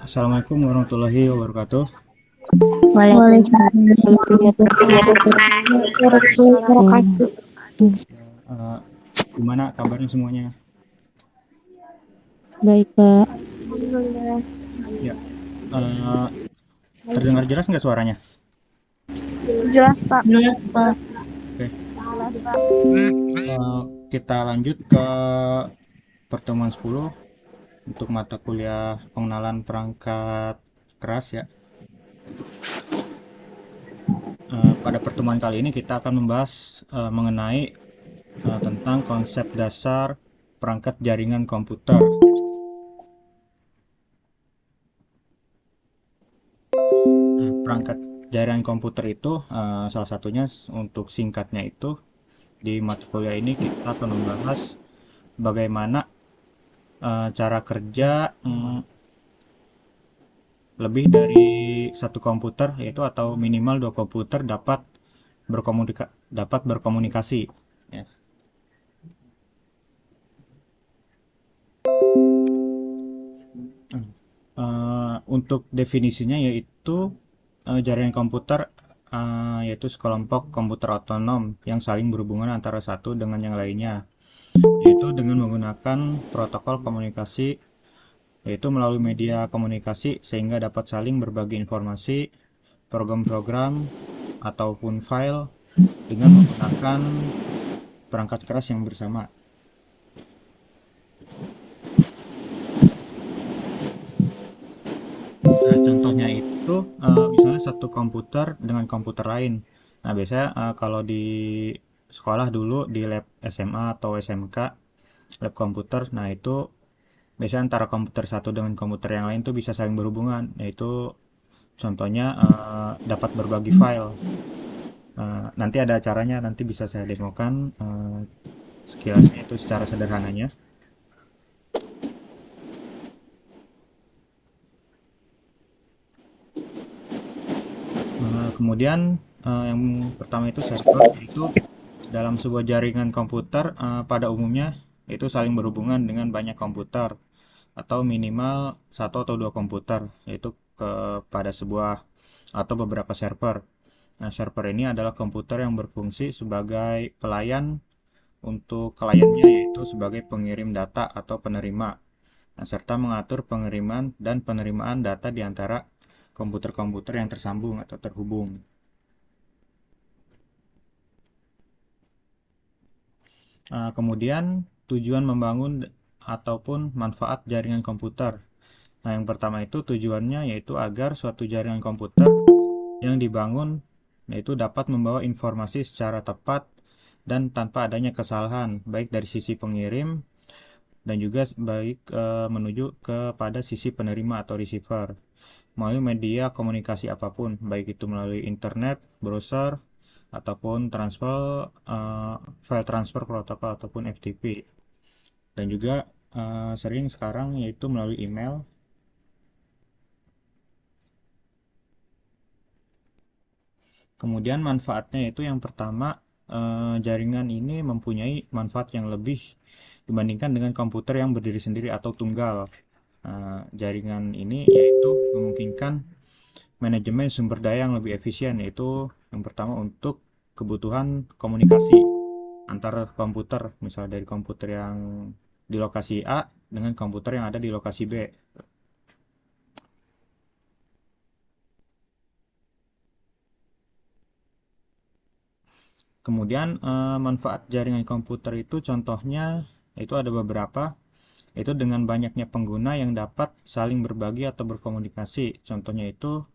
Assalamualaikum warahmatullahi wabarakatuh. Waalaikumsalam warahmatullahi wabarakatuh. Eh, Gimana kabarnya semuanya? Baik, Kak. Alhamdulillah. Ya, eh, terdengar jelas nggak suaranya? Jelas, Pak. Oke, Jelas, Pak. kita lanjut ke pertemuan 10 untuk mata kuliah pengenalan perangkat keras ya. Pada pertemuan kali ini kita akan membahas mengenai tentang konsep dasar perangkat jaringan komputer. Perangkat jaringan komputer itu salah satunya untuk singkatnya itu di mata kuliah ini kita akan membahas bagaimana cara kerja lebih dari satu komputer yaitu atau minimal dua komputer dapat berkomunikasi ya. Untuk definisinya yaitu jaringan komputer yaitu sekelompok komputer otonom yang saling berhubungan antara satu dengan yang lainnya, yaitu dengan menggunakan protokol komunikasi yaitu melalui media komunikasi sehingga dapat saling berbagi informasi, program-program, ataupun file dengan menggunakan perangkat keras yang bersama. Nah, contohnya itu misalnya satu komputer dengan komputer lain. Nah, biasanya kalau di sekolah dulu di lab SMA atau SMK, lab komputer, nah itu biasanya antara komputer satu dengan komputer yang lain tuh bisa saling berhubungan. Yaitu contohnya dapat berbagi file. Nanti ada caranya, nanti bisa saya demokan sekilasnya itu secara sederhananya. Kemudian yang pertama itu server, yaitu dalam sebuah jaringan komputer pada umumnya itu saling berhubungan dengan banyak komputer atau minimal satu atau dua komputer, yaitu kepada sebuah atau beberapa server. Nah, server ini adalah komputer yang berfungsi sebagai pelayan untuk kliennya, yaitu sebagai pengirim data atau penerima. Nah, serta mengatur pengiriman dan penerimaan data di antara komputer-komputer yang tersambung atau terhubung. Kemudian tujuan membangun ataupun manfaat jaringan komputer. Nah, yang pertama itu tujuannya yaitu agar suatu jaringan komputer yang dibangun yaitu dapat membawa informasi secara tepat dan tanpa adanya kesalahan, baik dari sisi pengirim dan juga baik menuju kepada sisi penerima atau receiver melalui media komunikasi apapun, baik itu melalui internet, browser, ataupun file transfer protokol ataupun FTP, dan juga sering sekarang yaitu melalui email. Kemudian manfaatnya itu yang pertama, jaringan ini mempunyai manfaat yang lebih dibandingkan dengan komputer yang berdiri sendiri atau tunggal. Jaringan ini yaitu memungkinkan manajemen sumber daya yang lebih efisien, yaitu yang pertama untuk kebutuhan komunikasi antar komputer, misalnya dari komputer yang di lokasi A dengan komputer yang ada di lokasi B. Kemudian manfaat jaringan komputer itu contohnya itu ada beberapa, yaitu dengan banyaknya pengguna yang dapat saling berbagi atau berkomunikasi. Contohnya itu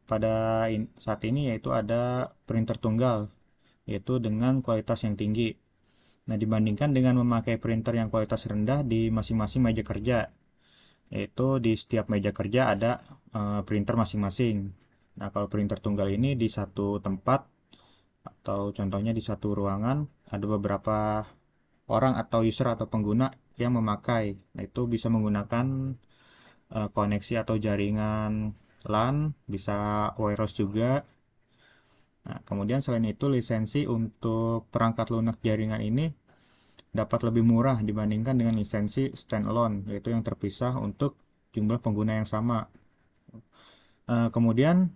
pada saat ini yaitu ada printer tunggal, yaitu dengan kualitas yang tinggi. Nah, dibandingkan dengan memakai printer yang kualitas rendah di masing-masing meja kerja, yaitu di setiap meja kerja ada printer masing-masing. Nah, kalau printer tunggal ini di satu tempat atau contohnya di satu ruangan ada beberapa orang atau user atau pengguna yang memakai. Nah, itu bisa menggunakan koneksi atau jaringan LAN, bisa wireless juga. Nah, kemudian selain itu lisensi untuk perangkat lunak jaringan ini dapat lebih murah dibandingkan dengan lisensi standalone, yaitu yang terpisah untuk jumlah pengguna yang sama. Kemudian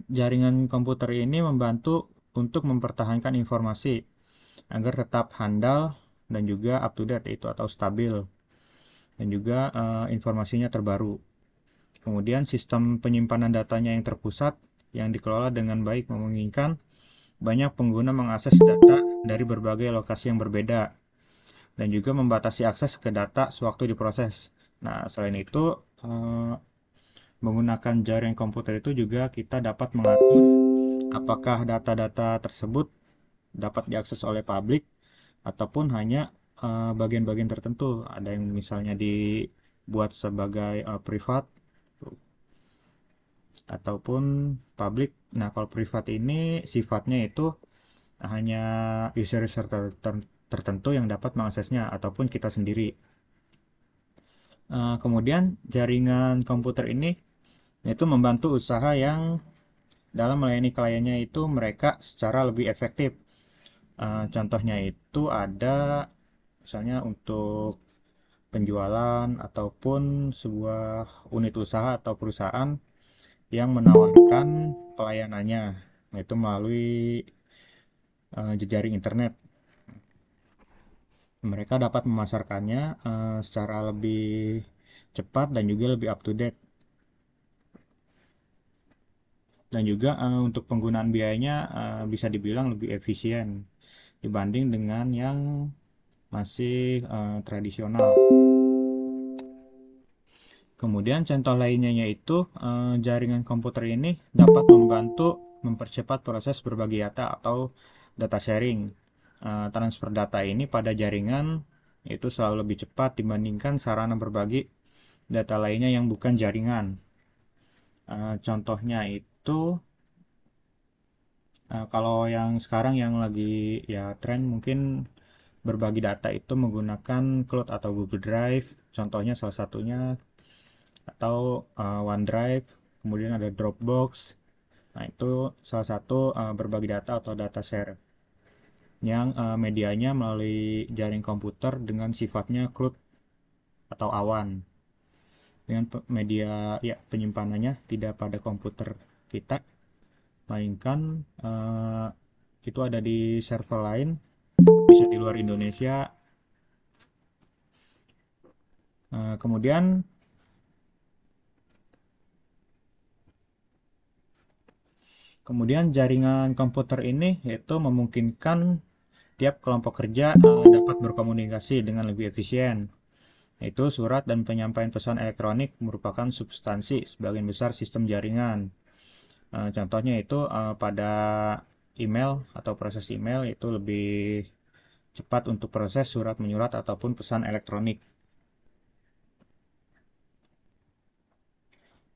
jaringan komputer ini membantu untuk mempertahankan informasi agar tetap handal dan juga up to date itu atau stabil, dan juga informasinya terbaru. Kemudian sistem penyimpanan datanya yang terpusat yang dikelola dengan baik memungkinkan banyak pengguna mengakses data dari berbagai lokasi yang berbeda dan juga membatasi akses ke data sewaktu diproses. Nah, selain itu, menggunakan jaringan komputer itu juga kita dapat mengatur apakah data-data tersebut dapat diakses oleh publik ataupun hanya bagian-bagian tertentu. Ada yang misalnya dibuat sebagai privat ataupun publik. Nah, kalau privat ini sifatnya itu hanya user-user tertentu yang dapat mengaksesnya ataupun kita sendiri. Kemudian jaringan komputer ini itu membantu usaha yang dalam melayani kliennya itu mereka secara lebih efektif. Contohnya itu ada misalnya untuk penjualan ataupun sebuah unit usaha atau perusahaan yang menawarkan pelayanannya, yaitu melalui jejaring internet. Mereka dapat memasarkannya secara lebih cepat dan juga lebih up to date. Dan juga untuk penggunaan biayanya bisa dibilang lebih efisien dibanding dengan yang masih tradisional. Kemudian contoh lainnya yaitu jaringan komputer ini dapat membantu mempercepat proses berbagi data atau data sharing. Transfer data ini pada jaringan itu selalu lebih cepat dibandingkan sarana berbagi data lainnya yang bukan jaringan. Contohnya itu kalau yang sekarang yang lagi ya tren mungkin berbagi data itu menggunakan cloud atau Google Drive, contohnya salah satunya, atau OneDrive, kemudian ada Dropbox. Nah, itu salah satu berbagi data atau data share yang medianya melalui jaring komputer dengan sifatnya cloud atau awan. Dengan media ya penyimpanannya tidak pada komputer kita, melainkan itu ada di server lain, bisa di luar Indonesia. Kemudian jaringan komputer ini yaitu memungkinkan tiap kelompok kerja dapat berkomunikasi dengan lebih efisien. Yaitu surat dan penyampaian pesan elektronik merupakan substansi sebagian besar sistem jaringan. Contohnya itu pada email atau proses email itu lebih cepat untuk proses surat menyurat ataupun pesan elektronik.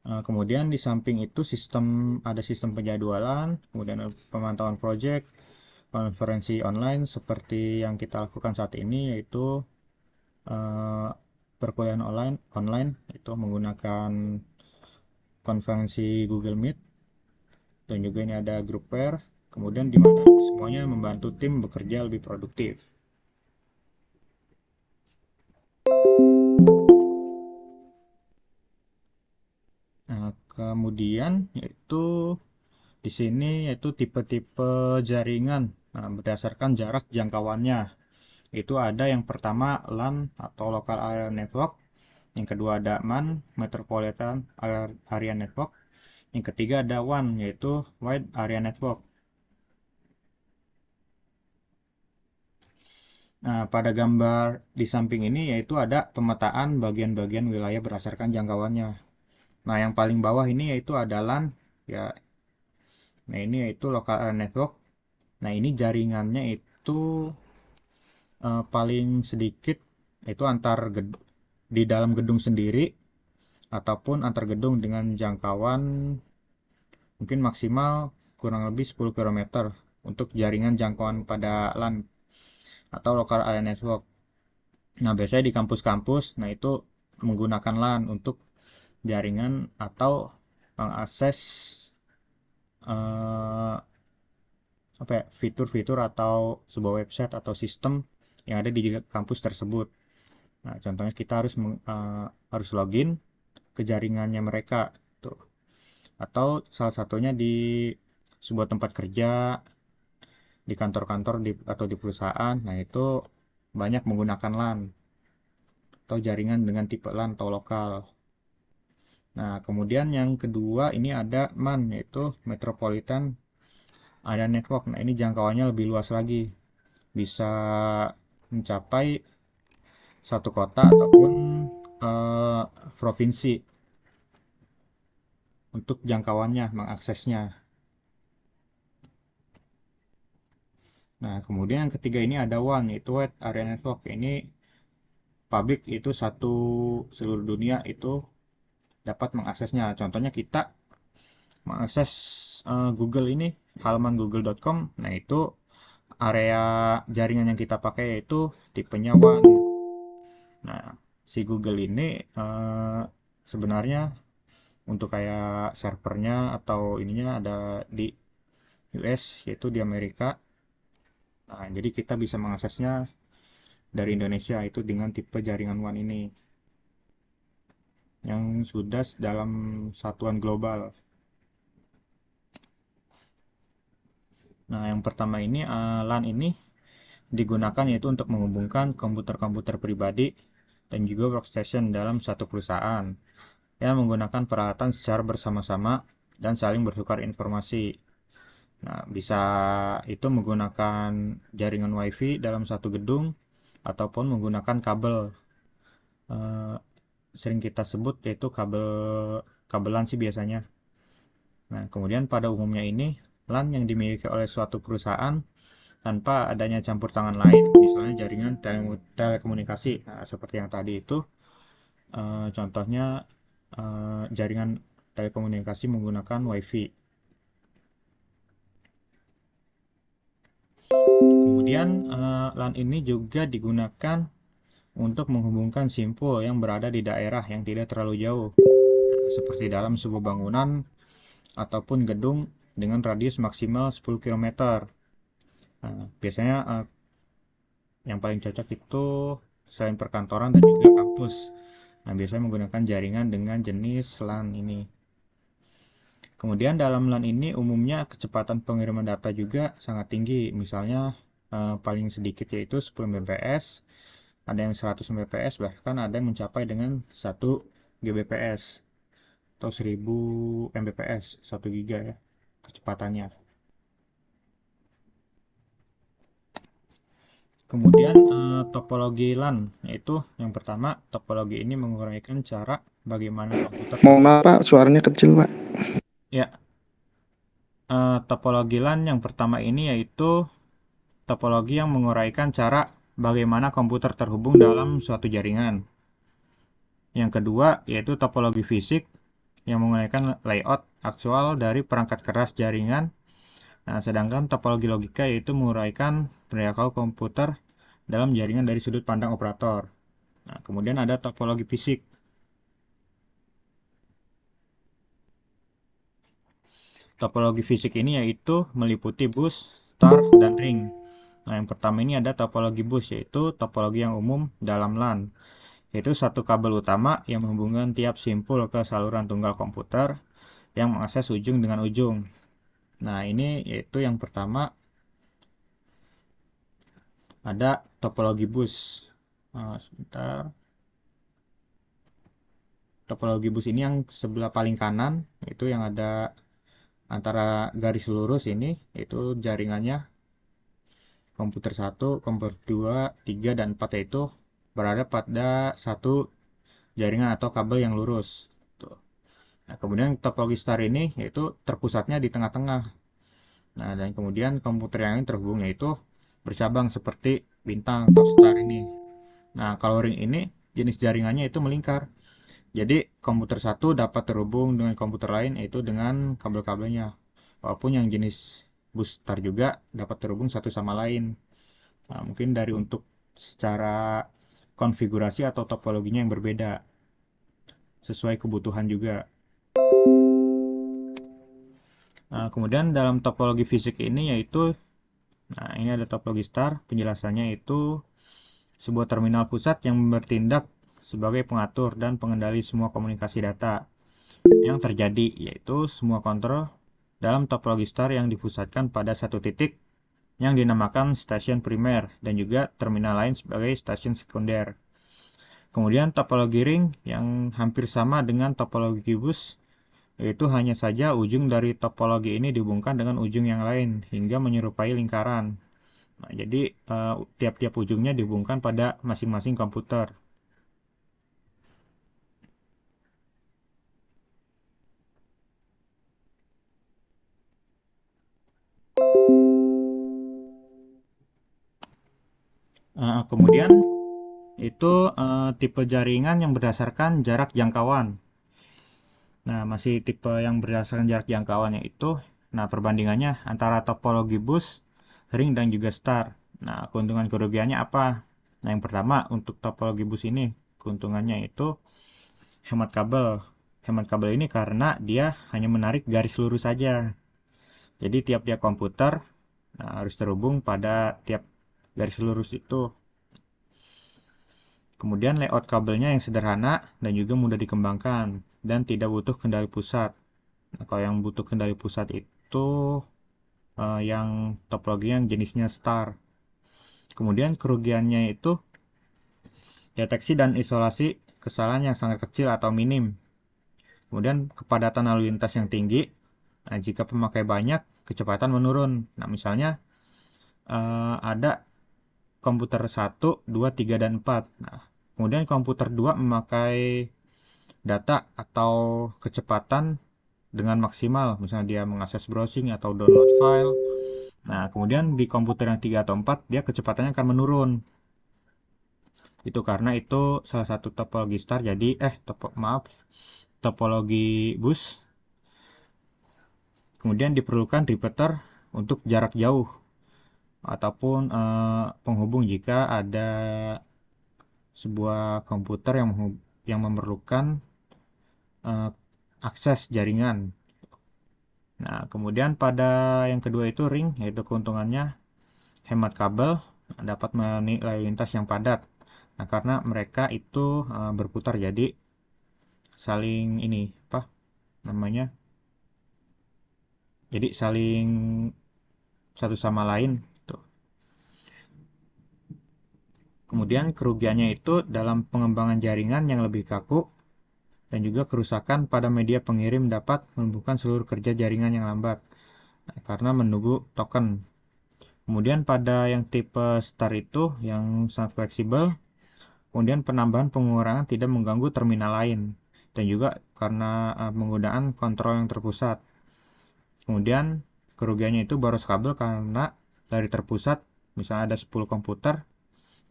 Kemudian di samping itu ada sistem penjadwalan, kemudian ada pemantauan project, konferensi online seperti yang kita lakukan saat ini, yaitu perkuliahan online itu menggunakan konferensi Google Meet, dan juga ini ada grup pair, kemudian di mana semuanya membantu tim bekerja lebih produktif. Nah, kemudian yaitu di sini yaitu tipe-tipe jaringan. Nah, berdasarkan jarak jangkauannya. Itu ada yang pertama LAN atau Local Area Network, yang kedua ada MAN, Metropolitan Area Network, yang ketiga ada WAN yaitu Wide Area Network. Nah, pada gambar di samping ini yaitu ada pemetaan bagian-bagian wilayah berdasarkan jangkauannya. Nah, yang paling bawah ini yaitu ada LAN ya. Nah, ini yaitu Local Area Network. Nah, ini jaringannya itu paling sedikit itu di dalam gedung sendiri ataupun antar gedung dengan jangkauan mungkin maksimal kurang lebih 10 km untuk jaringan jangkauan pada LAN atau Local Area Network. Nah, biasanya di kampus-kampus, nah itu menggunakan LAN untuk jaringan atau mengakses apa ya, fitur-fitur atau sebuah website atau sistem yang ada di kampus tersebut. Nah, contohnya kita harus login ke jaringannya mereka tuh. Atau salah satunya di sebuah tempat kerja, di kantor-kantor atau di perusahaan. Nah, itu banyak menggunakan LAN atau jaringan dengan tipe LAN atau lokal. Nah, kemudian yang kedua ini ada MAN, yaitu Metropolitan Area Network. Nah, ini jangkauannya lebih luas lagi, bisa mencapai satu kota ataupun eh, provinsi untuk jangkauannya, mengaksesnya. Nah, kemudian yang ketiga ini ada WAN, yaitu Wide Area Network. Ini publik, itu satu seluruh dunia itu dapat mengaksesnya. Contohnya kita mengakses Google ini, halaman google.com. Nah, itu area jaringan yang kita pakai yaitu tipenya WAN. Nah, si Google ini sebenarnya untuk kayak servernya atau ininya ada di US, yaitu di Amerika. Nah, jadi kita bisa mengaksesnya dari Indonesia itu dengan tipe jaringan WAN ini yang sudah dalam satuan global. Nah, yang pertama ini LAN ini digunakan yaitu untuk menghubungkan komputer-komputer pribadi dan juga workstation dalam satu perusahaan yang menggunakan peralatan secara bersama-sama dan saling bertukar informasi. Nah, bisa itu menggunakan jaringan WiFi dalam satu gedung ataupun menggunakan kabel. Eh, Sering kita sebut yaitu kabelan sih biasanya. Nah, kemudian pada umumnya ini LAN yang dimiliki oleh suatu perusahaan tanpa adanya campur tangan lain, misalnya jaringan telekomunikasi. Nah, seperti yang tadi itu contohnya jaringan telekomunikasi menggunakan WiFi. Kemudian LAN ini juga digunakan untuk menghubungkan simpul yang berada di daerah yang tidak terlalu jauh, seperti dalam sebuah bangunan ataupun gedung dengan radius maksimal 10 km. Nah, biasanya yang paling cocok itu selain perkantoran dan juga kampus. Nah, biasanya menggunakan jaringan dengan jenis LAN ini. Kemudian dalam LAN ini umumnya kecepatan pengiriman data juga sangat tinggi. Misalnya paling sedikit yaitu 10 Mbps, ada yang 100 Mbps, bahkan ada yang mencapai dengan 1 Gbps atau 1000 Mbps, 1 giga ya kecepatannya. Kemudian topologi LAN, yaitu yang pertama, topologi ini menguraikan cara bagaimana komputer. Mohon maaf Pak, suaranya kecil Pak. Ya, topologi LAN yang pertama ini yaitu topologi yang menguraikan cara bagaimana komputer terhubung dalam suatu jaringan. Yang kedua yaitu topologi fisik yang menguraikan layout aktual dari perangkat keras jaringan. Nah, sedangkan topologi logika yaitu menguraikan perilaku komputer dalam jaringan dari sudut pandang operator. Nah, kemudian ada topologi fisik. Topologi fisik ini yaitu meliputi bus, star, dan ring. Nah, yang pertama ini ada topologi bus, yaitu topologi yang umum dalam LAN, yaitu satu kabel utama yang menghubungkan tiap simpul ke saluran tunggal komputer yang mengakses ujung dengan ujung. Nah, ini yaitu yang pertama ada topologi bus. Sebentar. Topologi bus ini yang sebelah paling kanan, itu yang ada antara garis lurus ini, itu jaringannya komputer 1, komputer 2, 3, dan 4 itu berada pada satu jaringan atau kabel yang lurus. Tuh. Nah, kemudian topologi star ini yaitu terpusatnya di tengah-tengah. Nah, dan kemudian komputer yang lain terhubung yaitu bercabang seperti bintang atau star ini. Nah, kalau ring ini jenis jaringannya itu melingkar. Jadi komputer satu dapat terhubung dengan komputer lain yaitu dengan kabel-kabelnya. Walaupun yang jenis bus star juga dapat terhubung satu sama lain. Nah, mungkin dari untuk secara konfigurasi atau topologinya yang berbeda sesuai kebutuhan juga. Nah, kemudian dalam topologi fisik ini yaitu, nah ini ada topologi star, penjelasannya itu sebuah terminal pusat yang bertindak sebagai pengatur dan pengendali semua komunikasi data yang terjadi, yaitu semua kontrol dalam topologi star yang dipusatkan pada satu titik yang dinamakan stasiun primer dan juga terminal lain sebagai stasiun sekunder. Kemudian topologi ring yang hampir sama dengan topologi bus, yaitu hanya saja ujung dari topologi ini dihubungkan dengan ujung yang lain hingga menyerupai lingkaran. Nah, jadi tiap-tiap ujungnya dihubungkan pada masing-masing komputer. Kemudian itu tipe jaringan yang berdasarkan jarak jangkauan. Nah, masih tipe yang berdasarkan jarak jangkauannya itu, nah perbandingannya antara topologi bus, ring, dan juga star. Nah, keuntungan kerugiannya apa? Nah, yang pertama untuk topologi bus ini, keuntungannya itu hemat kabel. Hemat kabel ini karena dia hanya menarik garis lurus saja. Jadi tiap-tiap komputer harus terhubung pada tiap garis lurus itu. Kemudian layout kabelnya yang sederhana dan juga mudah dikembangkan dan tidak butuh kendali pusat. Nah, kalau yang butuh kendali pusat itu yang topologi yang jenisnya star. Kemudian kerugiannya itu deteksi dan isolasi kesalahan yang sangat kecil atau minim. Kemudian kepadatan lalu lintas yang tinggi. Nah, jika pemakai banyak, kecepatan menurun. Nah, misalnya ada komputer 1, 2, 3, dan 4. Nah, kemudian komputer 2 memakai data atau kecepatan dengan maksimal. Misalnya dia mengakses browsing atau download file. Nah, kemudian di komputer yang 3 atau 4, dia kecepatannya akan menurun. Itu karena itu salah satu topologi star, jadi topologi bus. Kemudian diperlukan repeater untuk jarak jauh ataupun penghubung jika ada sebuah komputer yang memerlukan akses jaringan. Nah, kemudian pada yang kedua itu ring, yaitu keuntungannya hemat kabel, dapat melayani lalu lintas yang padat. Nah, karena mereka itu berputar, jadi saling ini apa namanya? Jadi saling satu sama lain tuh. Kemudian kerugiannya itu dalam pengembangan jaringan yang lebih kaku dan juga kerusakan pada media pengirim dapat melumpuhkan seluruh kerja jaringan yang lambat karena menunggu token. Kemudian pada yang tipe star itu yang sangat fleksibel, kemudian penambahan pengurangan tidak mengganggu terminal lain dan juga karena penggunaan kontrol yang terpusat. Kemudian kerugiannya itu boros kabel karena dari terpusat misalnya ada 10 komputer.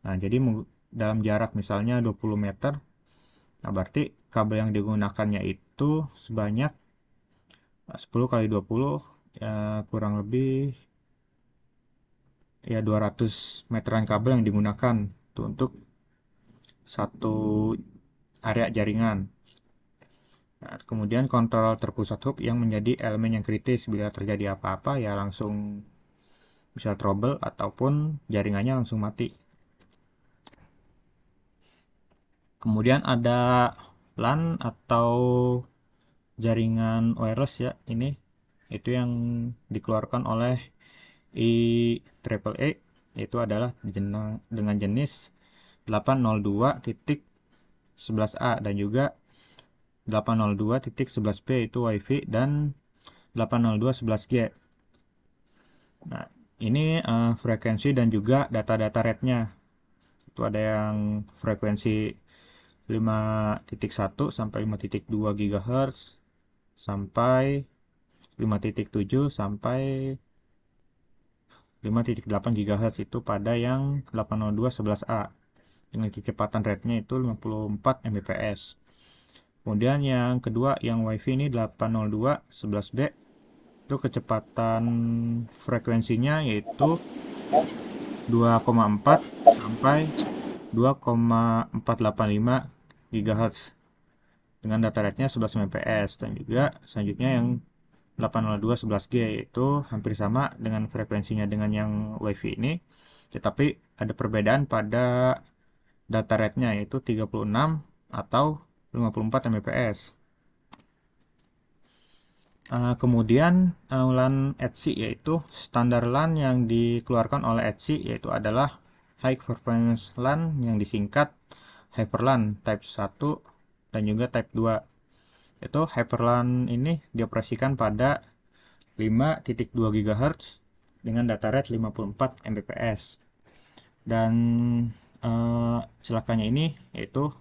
Nah, jadi dalam jarak misalnya 20 meter, nah berarti kabel yang digunakannya itu sebanyak 10 kali 20, ya kurang lebih ya 200 meteran kabel yang digunakan tuh untuk satu area jaringan. Nah, kemudian kontrol terpusat hub yang menjadi elemen yang kritis bila terjadi apa-apa ya langsung bisa trouble ataupun jaringannya langsung mati. Kemudian ada LAN atau jaringan wireless ya, ini itu yang dikeluarkan oleh IEEE, itu adalah dengan jenis 802.11a dan juga 802.11b itu WiFi dan 802.11g. Nah, ini frekuensi dan juga data-data rate-nya. Itu ada yang frekuensi 5.1 sampai 5.2 GHz sampai 5.7 sampai 5.8 GHz itu pada yang 802.11a dengan kecepatan rate-nya itu 54 Mbps. Kemudian yang kedua yang WiFi ini 802.11b itu kecepatan frekuensinya yaitu 2,4 sampai 2,485 GHz dengan data rate-nya 11 Mbps dan juga selanjutnya yang 802.11g yaitu hampir sama dengan frekuensinya dengan yang WiFi ini, tetapi ada perbedaan pada data rate-nya yaitu 36 atau 54 Mbps. Kemudian LAN ETSI yaitu standar LAN yang dikeluarkan oleh ETSI yaitu adalah High Performance LAN yang disingkat Hyperlan Type 1 dan juga Type 2. Itu Hyperlan ini dioperasikan pada 5.2 GHz dengan data rate 54 Mbps. Dan celakanya ini yaitu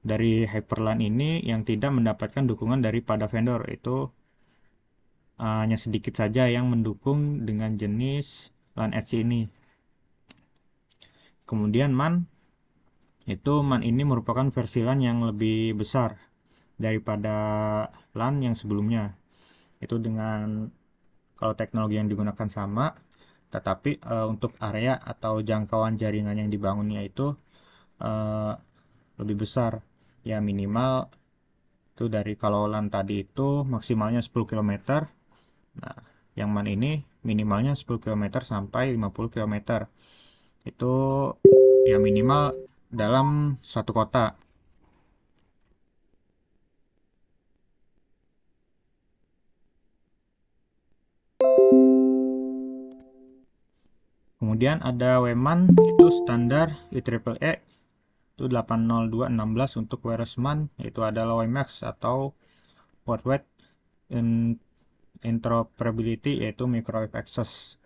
dari Hyperlan ini yang tidak mendapatkan dukungan daripada vendor, itu hanya sedikit saja yang mendukung dengan jenis LAN ETSI ini. Kemudian MAN ini merupakan versi LAN yang lebih besar daripada LAN yang sebelumnya. Itu dengan kalau teknologi yang digunakan sama, tetapi untuk area atau jangkauan jaringan yang dibangunnya itu uh, lebih besar. Ya minimal itu dari kalau LAN tadi itu maksimalnya 10 km. Nah, yang MAN ini minimalnya 10 km sampai 50 km. Itu ya minimal dalam satu kota. Kemudian ada WMAN itu standar IEEE itu 802.16 untuk wireless MAN, itu adalah WiMAX atau Worldwide Interoperability yaitu Microwave Access.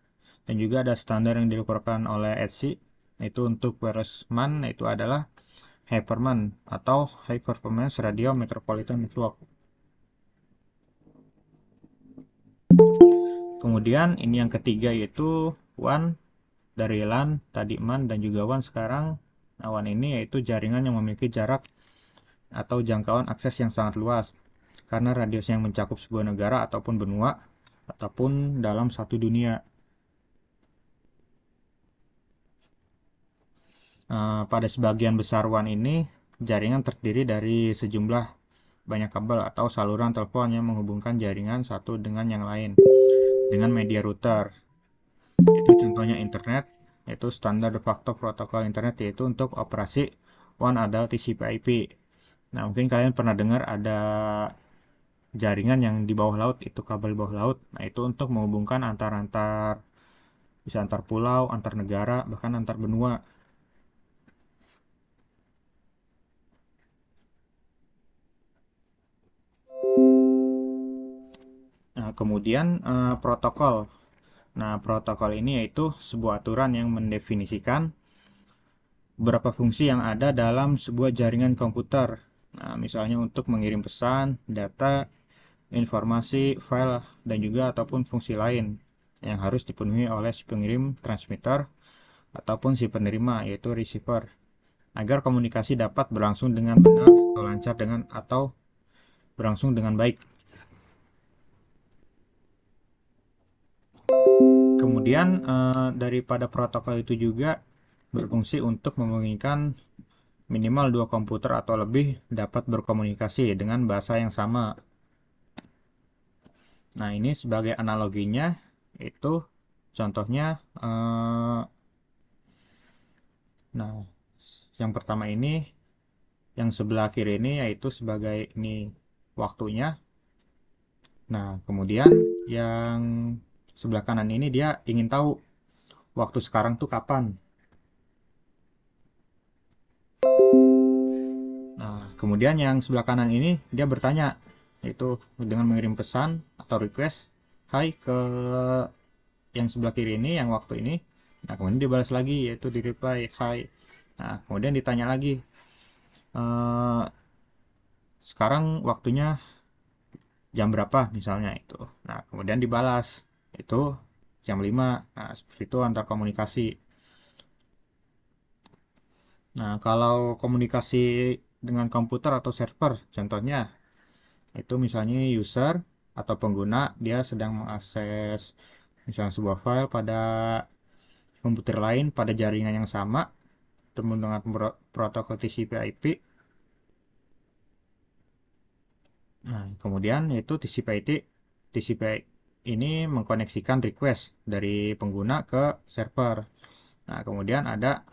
Dan juga ada standar yang dikeluarkan oleh ETSI itu untuk wireless MAN itu adalah Hyperman atau High Performance Radio Metropolitan Network. Kemudian ini yang ketiga yaitu WAN dari LAN tadi MAN dan juga WAN sekarang. Nah, WAN ini yaitu jaringan yang memiliki jarak atau jangkauan akses yang sangat luas karena radius yang mencakup sebuah negara ataupun benua ataupun dalam satu dunia. Pada sebagian besar WAN ini jaringan terdiri dari sejumlah banyak kabel atau saluran telepon yang menghubungkan jaringan satu dengan yang lain dengan media router. Itu contohnya internet, yaitu standar de facto protokol internet yaitu untuk operasi WAN adalah TCP/IP. Nah, mungkin kalian pernah dengar ada jaringan yang di bawah laut, itu kabel bawah laut. Nah, itu untuk menghubungkan antar bisa antar pulau, antar negara, bahkan antar benua. Nah, kemudian protokol. Nah, protokol ini yaitu sebuah aturan yang mendefinisikan beberapa fungsi yang ada dalam sebuah jaringan komputer. Nah, misalnya untuk mengirim pesan, data, informasi, file, dan juga ataupun fungsi lain yang harus dipenuhi oleh si pengirim transmitter ataupun si penerima yaitu receiver agar komunikasi dapat berlangsung dengan benar atau lancar atau berlangsung dengan baik. Kemudian daripada protokol itu juga berfungsi untuk memungkinkan minimal dua komputer atau lebih dapat berkomunikasi dengan bahasa yang sama. Nah, ini sebagai analoginya itu contohnya nah, yang pertama ini yang sebelah kiri ini yaitu sebagai ini waktunya. Nah, kemudian yang sebelah kanan ini dia ingin tahu waktu sekarang tuh kapan. Nah, kemudian yang sebelah kanan ini dia bertanya yaitu dengan mengirim pesan atau request hai ke yang sebelah kiri ini yang waktu ini. Nah, kemudian dibalas lagi yaitu di reply hai. Nah, kemudian ditanya lagi sekarang waktunya jam berapa misalnya itu. Nah, kemudian dibalas itu jam 5. Nah, seperti itu antar komunikasi. Nah, kalau komunikasi dengan komputer atau server, contohnya itu misalnya user atau pengguna dia sedang mengakses misalnya sebuah file pada komputer lain pada jaringan yang sama menggunakan protokol TCP/IP. Nah, kemudian yaitu TCP ini mengkoneksikan request dari pengguna ke server. Nah, kemudian ada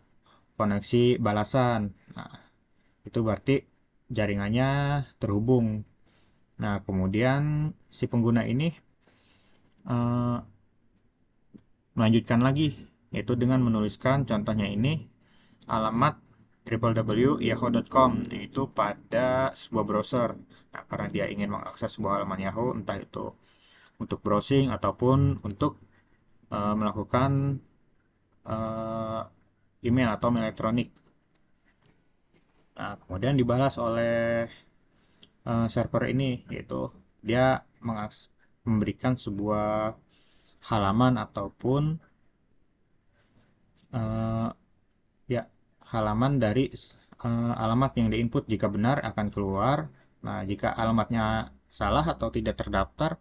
koneksi balasan. Nah, itu berarti jaringannya terhubung. Nah, kemudian si pengguna ini eh, melanjutkan lagi, yaitu dengan menuliskan contohnya ini alamat www.yahoo.com, yaitu pada sebuah browser. Nah, karena dia ingin mengakses sebuah halaman Yahoo, entah itu untuk browsing ataupun untuk melakukan eh, email atau mail elektronik. Nah, kemudian dibalas oleh server ini, yaitu dia memberikan sebuah halaman ataupun eh, ya halaman dari alamat yang diinput. Jika benar akan keluar. Nah, jika alamatnya salah atau tidak terdaftar,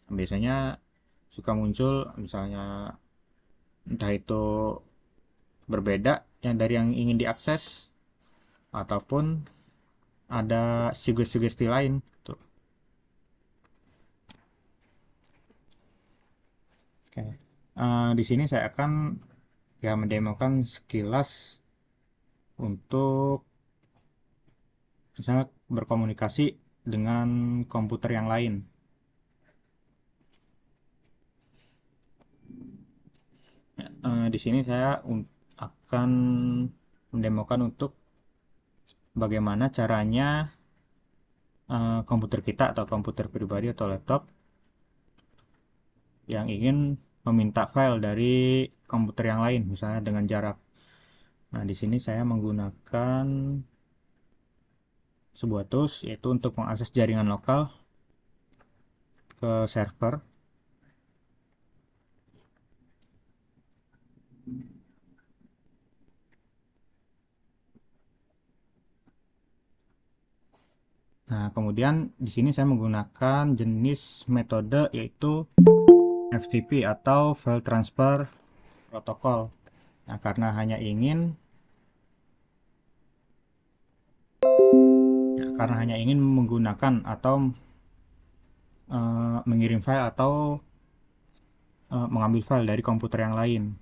biasanya suka muncul misalnya entah itu berbeda yang dari yang ingin diakses ataupun ada sugesti-sugesti lain tuh. Oke. Di sini saya akan ya mendemokan sekilas untuk misalnya berkomunikasi dengan komputer yang lain. Di sini saya akan mendemokan untuk bagaimana caranya komputer kita atau komputer pribadi atau laptop yang ingin meminta file dari komputer yang lain, misalnya dengan jarak. Nah, di sini saya menggunakan sebuah tools, yaitu untuk mengakses jaringan lokal ke server. Nah, kemudian di sini saya menggunakan jenis metode yaitu FTP atau File Transfer Protocol. Nah, karena hanya ingin menggunakan atau mengirim file atau mengambil file dari komputer yang lain.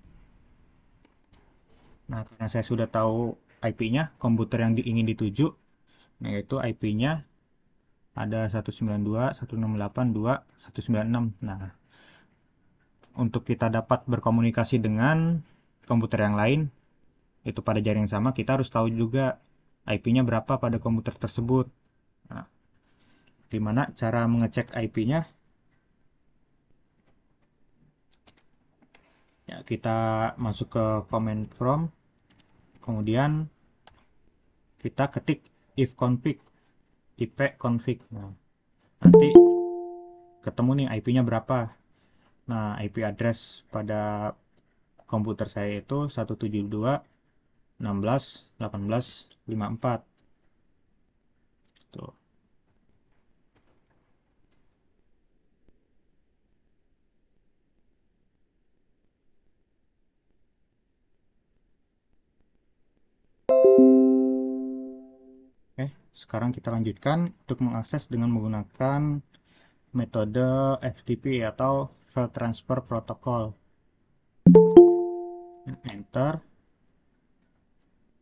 Nah, karena saya sudah tahu IP-nya, komputer yang ingin dituju, nah yaitu IP-nya ada 192.168.2.196. Nah, untuk kita dapat berkomunikasi dengan komputer yang lain, itu pada jaringan sama, kita harus tahu juga IP-nya berapa pada komputer tersebut. Nah, gimana cara mengecek IP-nya? Ya, kita masuk ke command prompt, kemudian kita ketik ifconfig, ipconfig. Nah, nanti ketemu nih IP-nya berapa. Nah, IP address pada komputer saya itu 172.16.18.54. Tuh. Oke, sekarang kita lanjutkan untuk mengakses dengan menggunakan metode FTP atau File Transfer Protocol. Enter.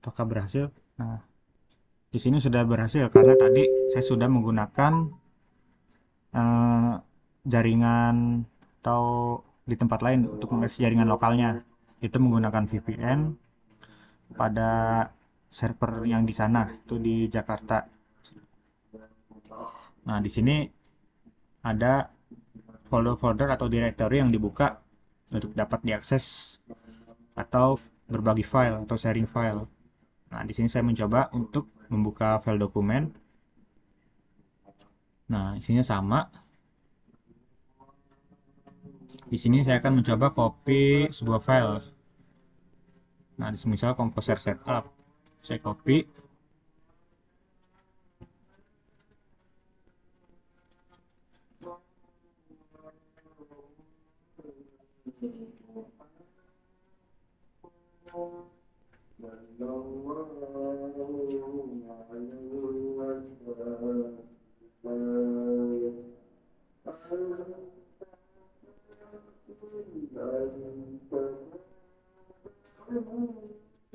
Apakah berhasil? Nah, di sini sudah berhasil karena tadi saya sudah menggunakan eh, jaringan atau di tempat lain untuk mengakses jaringan lokalnya. Itu menggunakan VPN pada server yang di sana, itu di Jakarta. Nah, di sini ada folder-folder atau directory yang dibuka untuk dapat diakses atau berbagi file atau sharing file. Nah, di sini saya mencoba untuk membuka file dokumen. Nah, isinya sama. Di sini saya akan mencoba copy sebuah file. Nah, di misal Composer Setup. Saya copy.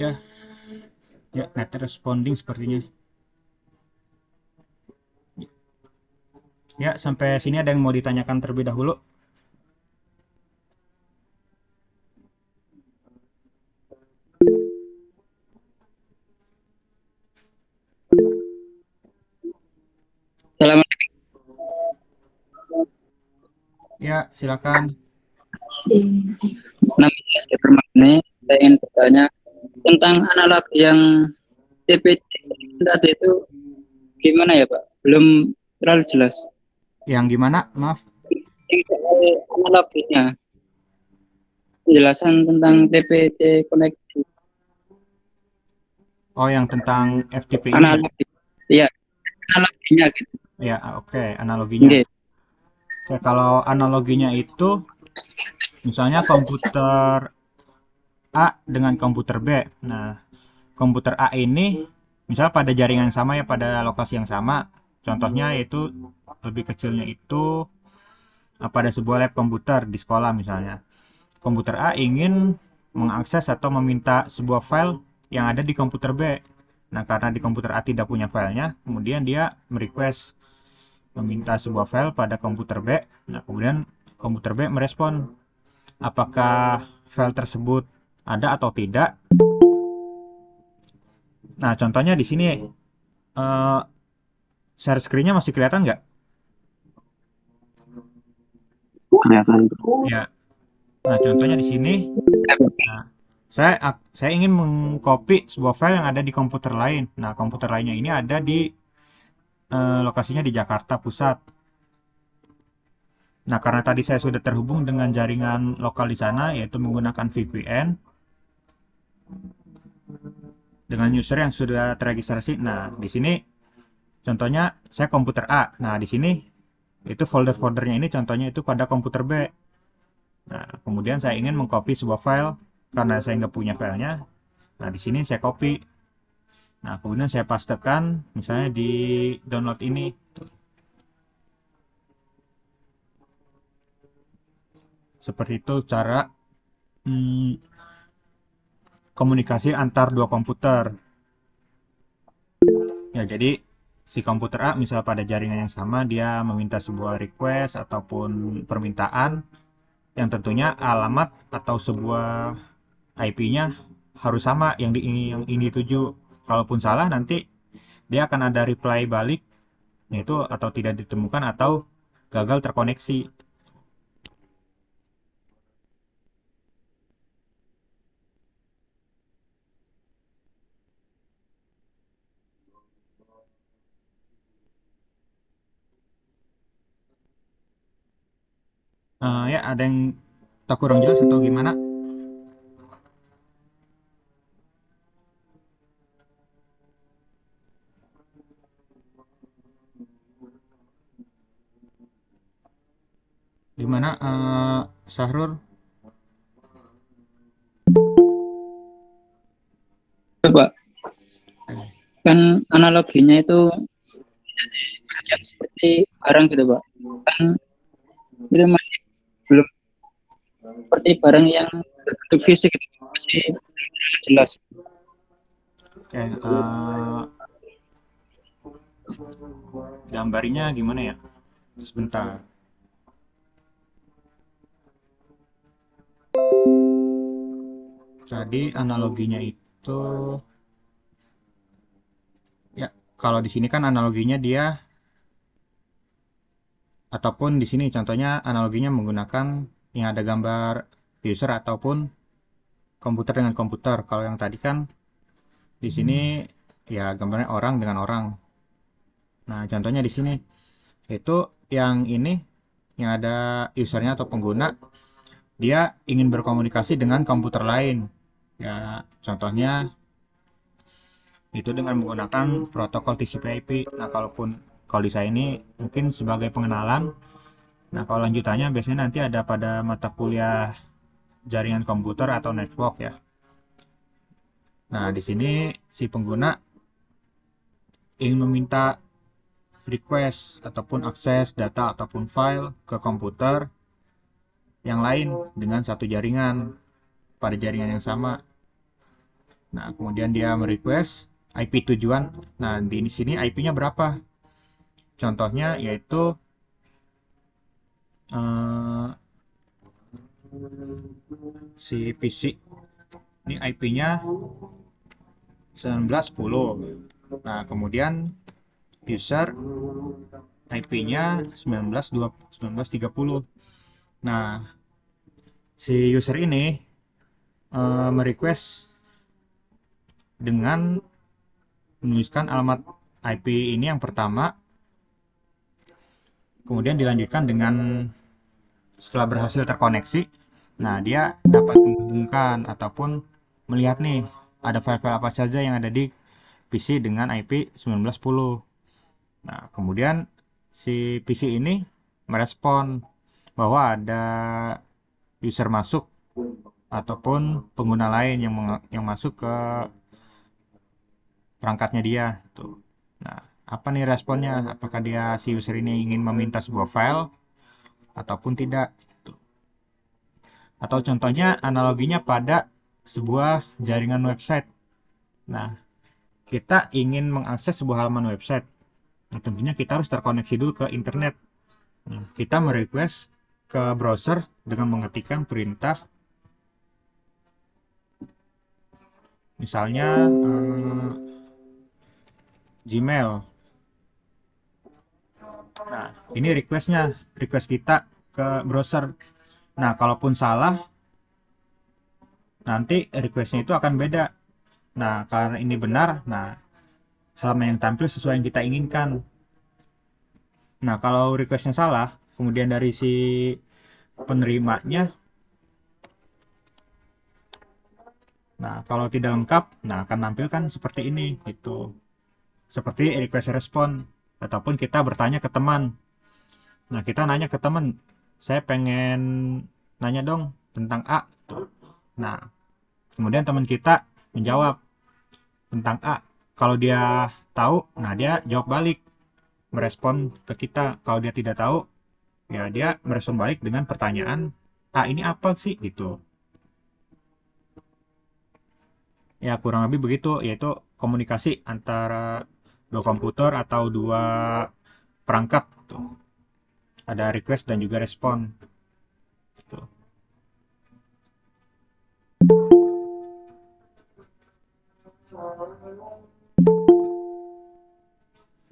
Ya, Ya, net responding sepertinya. Ya, sampai sini ada yang mau ditanyakan terlebih dahulu? Selamat Ya, silakan. namanya saya Permane. Saya ingin bertanya tentang analogi yang TPC tadi itu gimana ya Pak? Belum terlalu jelas. Yang gimana? Maaf. Yang soal analoginya, penjelasan tentang TPC koneksi Oh, yang tentang FTP ini ya? analogi. Iya, analoginya gitu. Ya, oke, analoginya. Nggih. Oke, kalau analoginya itu, misalnya komputer A dengan komputer B. Nah, komputer A ini, misal pada jaringan yang sama ya, pada lokasi yang sama. Contohnya itu lebih kecilnya itu pada sebuah lab komputer di sekolah misalnya. Komputer A ingin mengakses atau meminta sebuah file yang ada di komputer B. Nah, karena di komputer A tidak punya filenya, kemudian dia merequest meminta sebuah file pada komputer B. Nah, kemudian komputer B merespon apakah file tersebut ada atau tidak. Nah, contohnya di sini eh, share screen-nya masih kelihatan nggak? Kelihatan. Ya. Nah, contohnya di sini. Nah, saya ingin mengcopy sebuah file yang ada di komputer lain. Nah, komputer lainnya ini ada di lokasinya di Jakarta Pusat. Nah, karena tadi saya sudah terhubung dengan jaringan lokal di sana, yaitu menggunakan VPN dengan user yang sudah terregistrasi. Nah, di sini contohnya saya komputer A. Nah, di sini itu folder-foldernya ini contohnya itu pada komputer B. Nah, kemudian saya ingin mengcopy sebuah file karena saya nggak punya filenya. Nah, di sini saya copy. Nah, kemudian saya pastekan misalnya di download ini. Seperti itu cara komunikasi antar dua komputer. Ya, jadi si komputer A misal pada jaringan yang sama dia meminta sebuah request ataupun permintaan yang tentunya alamat atau sebuah IP-nya harus sama yang ini dituju. Kalaupun salah nanti dia akan ada reply balik yaitu atau tidak ditemukan atau gagal terkoneksi. Ya, ada yang tak kurang jelas atau gimana? Gimana, Sahrul? Pak, kan analoginya itu yang seperti barang gitu Pak. Kan itu masih belum seperti barang yang berbentuk fisik gitu. Masih belum jelas. Oke, gambarnya gimana ya? Sebentar. Jadi analoginya itu ya kalau di sini kan analoginya dia ataupun di sini contohnya analoginya menggunakan yang ada gambar user ataupun komputer dengan komputer. Kalau yang tadi kan di sini ya gambarnya orang dengan orang. Nah, contohnya di sini itu yang ini yang ada usernya atau pengguna dia ingin berkomunikasi dengan komputer lain. Ya, contohnya itu dengan menggunakan protokol TCP/IP. Nah, kalau di saya ini mungkin sebagai pengenalan. Nah, kalau lanjutannya biasanya nanti ada pada mata kuliah jaringan komputer atau network ya. Nah, di sini si pengguna ingin meminta request ataupun akses data ataupun file ke komputer yang lain dengan satu jaringan pada jaringan yang sama. Nah, kemudian dia merequest IP tujuan. Nah, di sini IP-nya berapa? Contohnya yaitu eh, si PC ini IP-nya 1910. Nah, kemudian user IP-nya 1930. Nah, si user ini merequest dengan menuliskan alamat IP ini yang pertama, kemudian dilanjutkan dengan setelah berhasil terkoneksi, nah dia dapat menghubungkan ataupun melihat nih ada file-file apa saja yang ada di PC dengan IP 1910. Nah, kemudian si PC ini merespon bahwa ada user masuk ataupun pengguna lain yang masuk ke perangkatnya dia tuh. Nah, apa nih responnya? Apakah dia si user ini ingin meminta sebuah file ataupun tidak? Tuh. Atau contohnya analoginya pada sebuah jaringan website. Nah, kita ingin mengakses sebuah halaman website. Nah, tentunya kita harus terkoneksi dulu ke internet. Nah, kita merequest ke browser dengan mengetikkan perintah misalnya Gmail. Nah, ini request kita ke browser. Nah, kalaupun salah, nanti requestnya itu akan beda. Nah, karena ini benar, nah halaman yang tampil sesuai yang kita inginkan. Nah, kalau requestnya salah, kemudian dari si penerimanya, nah kalau tidak lengkap, nah akan tampilkan seperti ini, gitu. Seperti request respon, ataupun kita bertanya ke teman. Nah, kita nanya ke teman, saya pengen nanya dong tentang A. Tuh. Nah, kemudian teman kita menjawab tentang A. Kalau dia tahu, nah dia jawab balik, merespon ke kita. Kalau dia tidak tahu, ya dia merespon balik dengan pertanyaan, A ini apa sih? Gitu. Ya kurang lebih begitu, yaitu komunikasi antara dua komputer atau dua perangkat. Tuh. Ada request dan juga respon. Tuh.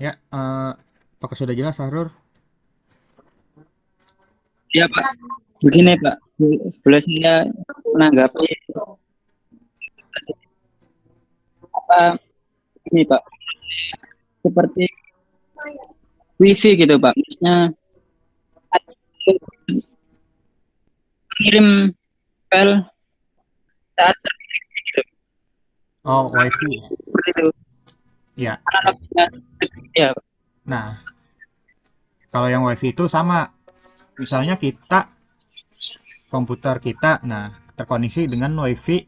Ya, apakah sudah jelas, Sahrul? Ya Pak, begini Pak, boleh saya menanggapi apa ini Pak, seperti wifi gitu Pak, maksudnya kirim file saat gitu, Oh, WiFi. seperti itu. Ya. Analoginya, ya Pak. Nah, kalau yang WiFi itu sama. Misalnya komputer kita, nah terkoneksi dengan WiFi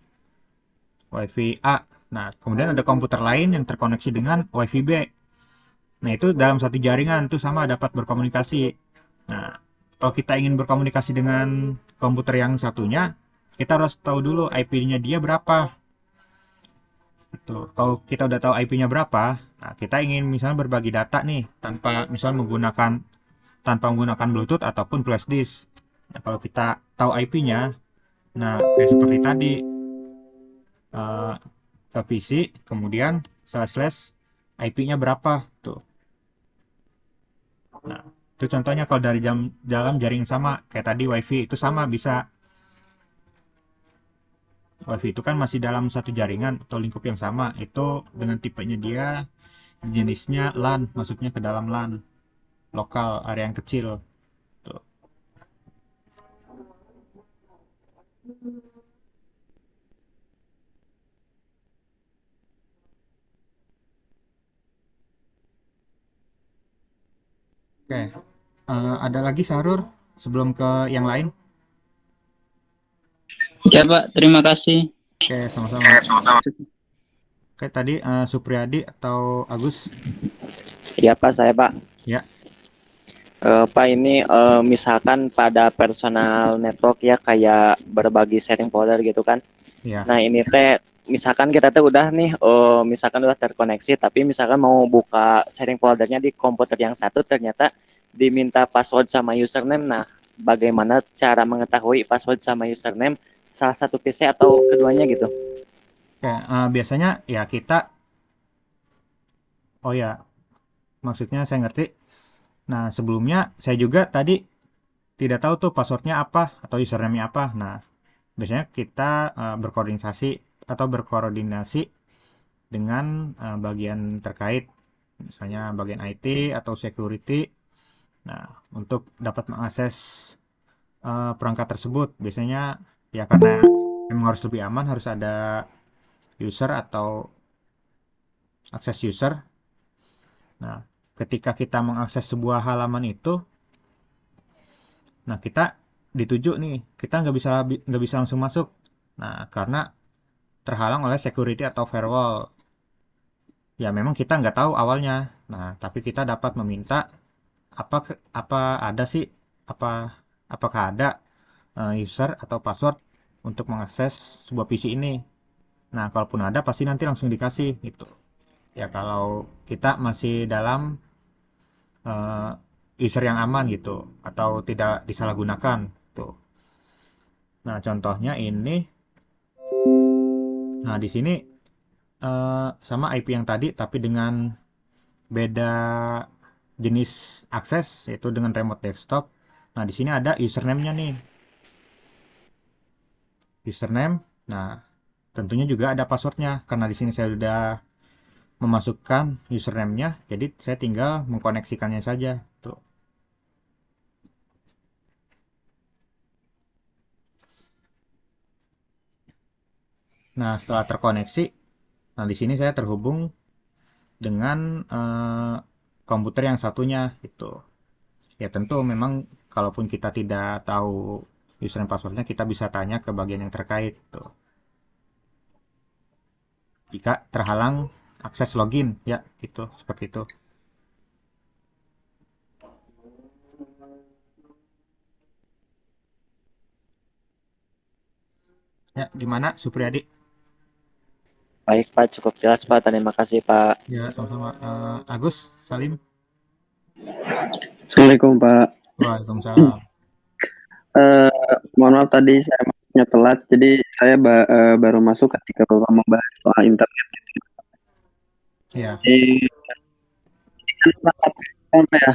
A. Nah, kemudian ada komputer lain yang terkoneksi dengan WiFi B. Nah, itu dalam satu jaringan itu sama dapat berkomunikasi. Nah, kalau kita ingin berkomunikasi dengan komputer yang satunya, kita harus tahu dulu IP-nya dia berapa. Itu. Kalau kita udah tahu IP-nya berapa, nah kita ingin misalnya berbagi data nih tanpa menggunakan Bluetooth ataupun flash disk. Nah, kalau kita tahu IP-nya, nah kayak seperti tadi eh, ke PC, kemudian slash IP-nya berapa tuh. Nah, itu contohnya kalau dari dalam jaring sama kayak tadi WiFi itu sama bisa. WiFi itu kan masih dalam satu jaringan atau lingkup yang sama. Itu dengan tipenya dia jenisnya LAN, masuknya ke dalam LAN, lokal, area yang kecil. Tuh. Oke, ada lagi Sarur sebelum ke yang lain? Ya Pak, terima kasih. Oke, sama-sama. Oke, tadi Supriyadi atau Agus? Iya Pak, saya Pak. Ya, Pak ini misalkan pada personal network ya kayak berbagi sharing folder gitu kan. ya. Nah ini teh misalkan kita tuh udah nih, misalkan udah terkoneksi, tapi misalkan mau buka sharing foldernya di komputer yang satu, ternyata diminta password sama username. Nah, bagaimana cara mengetahui password sama username salah satu PC atau keduanya gitu? Oke, biasanya ya kita, oh ya, maksudnya saya ngerti. Nah, sebelumnya saya juga tadi tidak tahu tuh passwordnya apa atau username-nya apa. Nah, biasanya kita berkoordinasi atau berkoordinasi dengan bagian terkait, misalnya bagian IT atau security. Nah, untuk dapat mengakses perangkat tersebut, biasanya ya karena memang harus lebih aman, harus ada user atau akses user. Nah, ketika kita mengakses sebuah halaman itu, nah kita dituju nih, kita nggak bisa langsung masuk. Nah, karena terhalang oleh security atau firewall. Ya memang kita nggak tahu awalnya. Nah, tapi kita dapat meminta apa ada sih, apa apakah ada user atau password untuk mengakses sebuah PC ini. Nah, kalaupun ada pasti nanti langsung dikasih gitu. Ya kalau kita masih dalam eh, user yang aman gitu atau tidak disalahgunakan tuh. Nah, contohnya ini. Nah, di sini sama IP yang tadi tapi dengan beda jenis akses yaitu dengan remote desktop. Nah, di sini ada username-nya nih. Username. Nah, tentunya juga ada passwordnya karena di sini saya sudah memasukkan username-nya, jadi saya tinggal mengkoneksikannya saja. Tuh. Nah, setelah terkoneksi, nah di sini saya terhubung dengan komputer yang satunya itu. Ya tentu memang kalaupun kita tidak tahu username passwordnya, kita bisa tanya ke bagian yang terkait tuh. Jika terhalang akses login, ya gitu, seperti itu. Ya, gimana Supriyadi? Baik Pak, cukup jelas Pak. Terima kasih Pak. Ya, sama-sama. Agus, Salim. Assalamualaikum Pak. Waalaikumsalam. Mohon maaf tadi saya masuknya telat, jadi saya baru masuk ketika Bapak membahas soal internet. Ya, Jadi kan apa ya?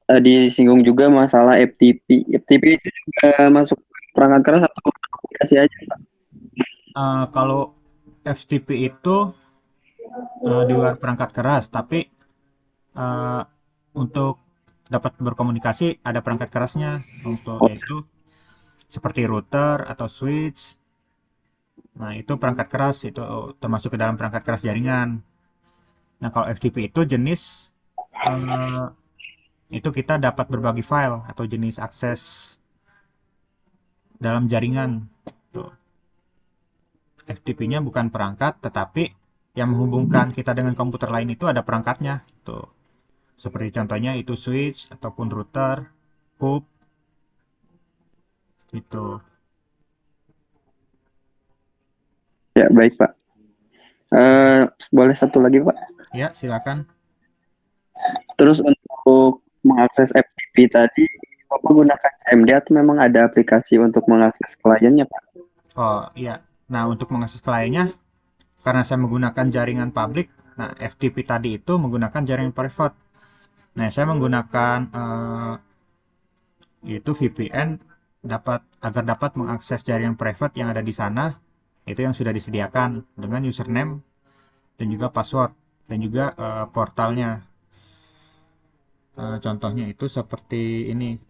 Eh, Disinggung juga masalah FTP. FTP itu juga masuk perangkat keras atau aplikasi aja, Pak? kalau FTP itu di luar perangkat keras, tapi eh, untuk dapat berkomunikasi ada perangkat kerasnya untuk yaitu seperti router atau switch. Nah, itu perangkat keras itu termasuk ke dalam perangkat keras jaringan. Nah, kalau FTP itu jenis eh, itu kita dapat berbagi file atau jenis akses dalam jaringan. Tuh. FTP-nya bukan perangkat, tetapi yang menghubungkan kita dengan komputer lain itu ada perangkatnya. Tuh. Seperti contohnya itu switch ataupun router, hub, itu. Ya, baik Pak. Boleh satu lagi Pak? Ya, silakan. Terus untuk mengakses FTP tadi, Bapak gunakan CMD atau memang ada aplikasi untuk mengakses kliennya Pak? Oh, iya. Nah, untuk mengakses kliennya, karena saya menggunakan jaringan publik, nah FTP tadi itu menggunakan jaringan private. Nah, saya menggunakan yaitu VPN agar dapat mengakses jaringan private yang ada di sana, itu yang sudah disediakan dengan username dan juga password dan juga portalnya. Contohnya itu seperti ini.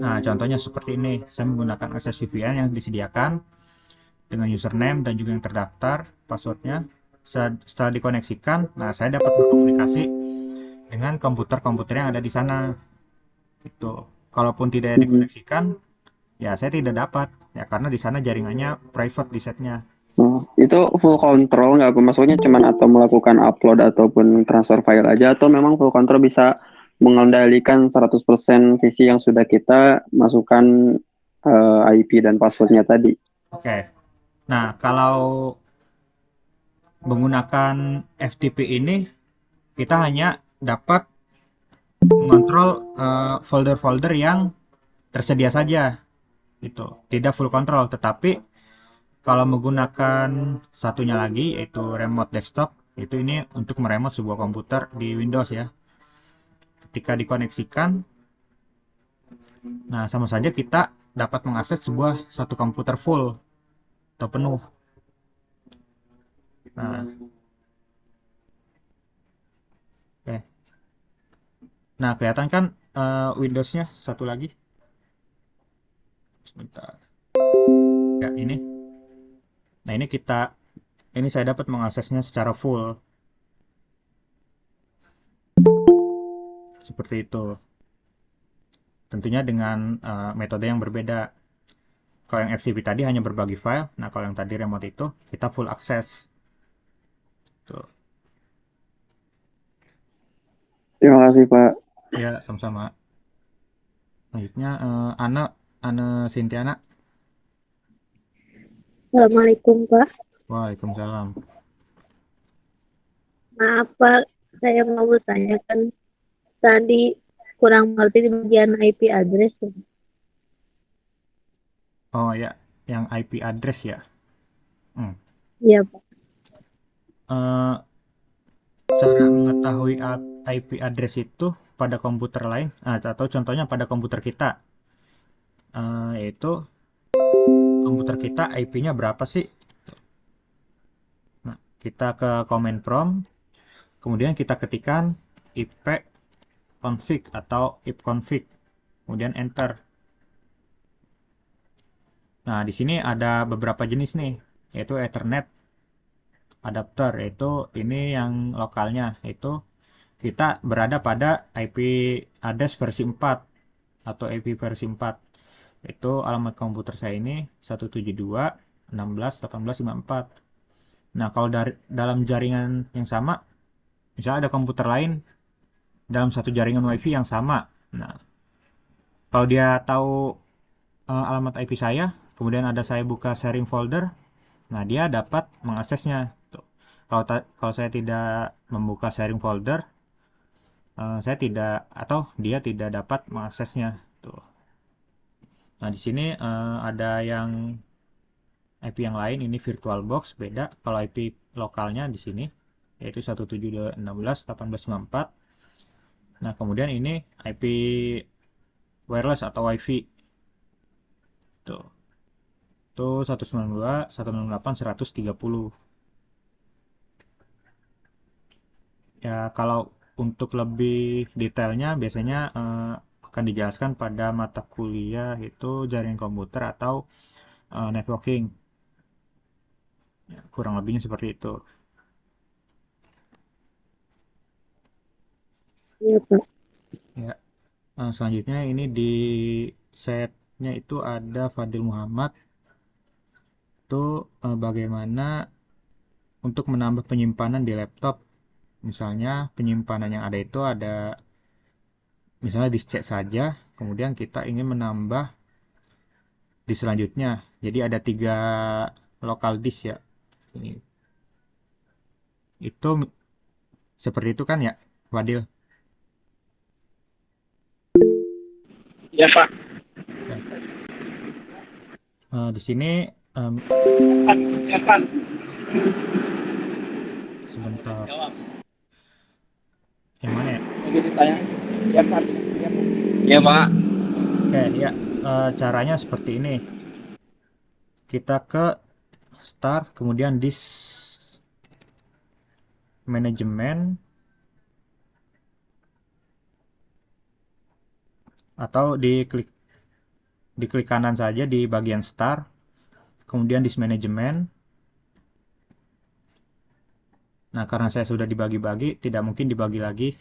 Nah, contohnya seperti ini. Saya menggunakan akses VPN yang disediakan dengan username dan juga yang terdaftar, passwordnya. Setelah dikoneksikan, nah saya dapat berkomunikasi dengan komputer-komputer yang ada di sana. Gitu. Kalaupun tidak dikoneksikan, ya saya tidak dapat. Ya karena di sana jaringannya private di setnya. Oh, itu full control nggak? Maksudnya cuman atau melakukan upload ataupun transfer file aja atau memang full control bisa mengendalikan 100% visi yang sudah kita masukkan IP dan passwordnya tadi. Oke. Nah, kalau menggunakan FTP ini kita hanya dapat mengontrol folder-folder yang tersedia saja itu, tidak full control. Tetapi kalau menggunakan satunya lagi yaitu remote desktop, itu ini untuk meremote sebuah komputer di Windows ya. Ketika dikoneksikan, nah sama saja kita dapat mengakses sebuah satu komputer full atau penuh. Nah, oke. Nah, kelihatan kan Windows-nya satu lagi. Sebentar. Ya, ini. Nah, ini saya dapat mengaksesnya secara full. Seperti itu. Tentunya dengan metode yang berbeda. Kalau yang FTP tadi hanya berbagi file, nah kalau yang tadi remote itu kita full access. Tuh. Terima kasih Pak. Ya, sama-sama. Selanjutnya Ana Sintiana. Assalamualaikum Pak. Waalaikumsalam. Maaf Pak, saya mau bertanyakan tadi kurang mengerti di bagian IP address. Oh ya, yang IP address ya. Hmm. Iya Pak. Eh, Cara mengetahui IP address itu pada komputer lain, atau contohnya pada komputer kita, yaitu komputer kita IP-nya berapa sih? Nah, kita ke command prompt, kemudian kita ketikkan IP config atau ipconfig, kemudian enter. Nah, di sini ada beberapa jenis nih, yaitu Ethernet adapter, yaitu ini yang lokalnya, yaitu kita berada pada IP address versi 4 atau IP versi 4. Itu alamat komputer saya ini 172.16.18.54. Nah, kalau dalam jaringan yang sama, misalnya ada komputer lain dalam satu jaringan WiFi yang sama. Nah, kalau dia tahu alamat IP saya, kemudian ada saya buka sharing folder, nah dia dapat mengaksesnya. Tuh. Kalau saya tidak membuka sharing folder, saya tidak atau dia tidak dapat mengaksesnya. Tuh. Nah, di sini ada yang IP yang lain, ini VirtualBox beda. Kalau IP lokalnya di sini yaitu 172.16.18.54. Nah, kemudian ini IP wireless atau WiFi. Tuh. Tuh 192.168.130. Ya, kalau untuk lebih detailnya biasanya akan dijelaskan pada mata kuliah itu jaringan komputer atau networking. Ya, kurang lebihnya seperti itu. Iya Pak. Ya, selanjutnya ini di setnya itu ada Fadil Muhammad. Itu bagaimana untuk menambah penyimpanan di laptop. Misalnya penyimpanan yang ada itu ada misalnya disk C saja, kemudian kita ingin menambah di selanjutnya. Jadi ada 3 lokal disk ya. Ini. Itu seperti itu kan ya, Fadil? Ya Pak. Oke. Di sini sebentar. Yang mana ya? Ya Pak. Oke, ya. Caranya seperti ini. Kita ke start, kemudian disk manajemen, atau diklik kanan saja di bagian start, kemudian disk manajemen. Nah, karena saya sudah dibagi-bagi, tidak mungkin dibagi lagi